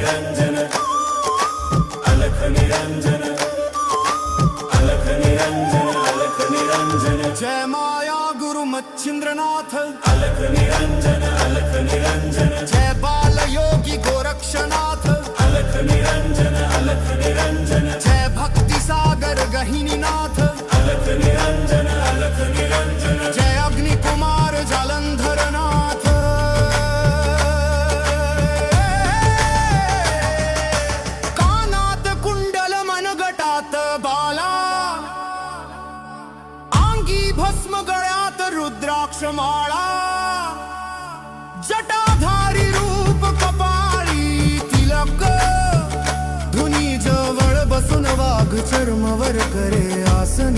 निरंजन अलख निरंजन अलख निरंजन अलख निरंजन जय माया गुरु मच्छिंद्रनाथ अलख निरंजन अलख निरंजन जय बाल योगी गोरक्षनाथ अलख निरंजन अलख निरंजन जय भक्ति सागर गहिनीनाथ अलख निरंजन अलख निरंजन जय अग्नि कुमार जालंधरनाथ कानात कुंडल मनगटात बाला अंगी भस्म गळ्यात रुद्राक्ष माळा जटाधारी रूप कपाळी तिलक धुनी जवळ बसून वाघ चर्मवर करे आसन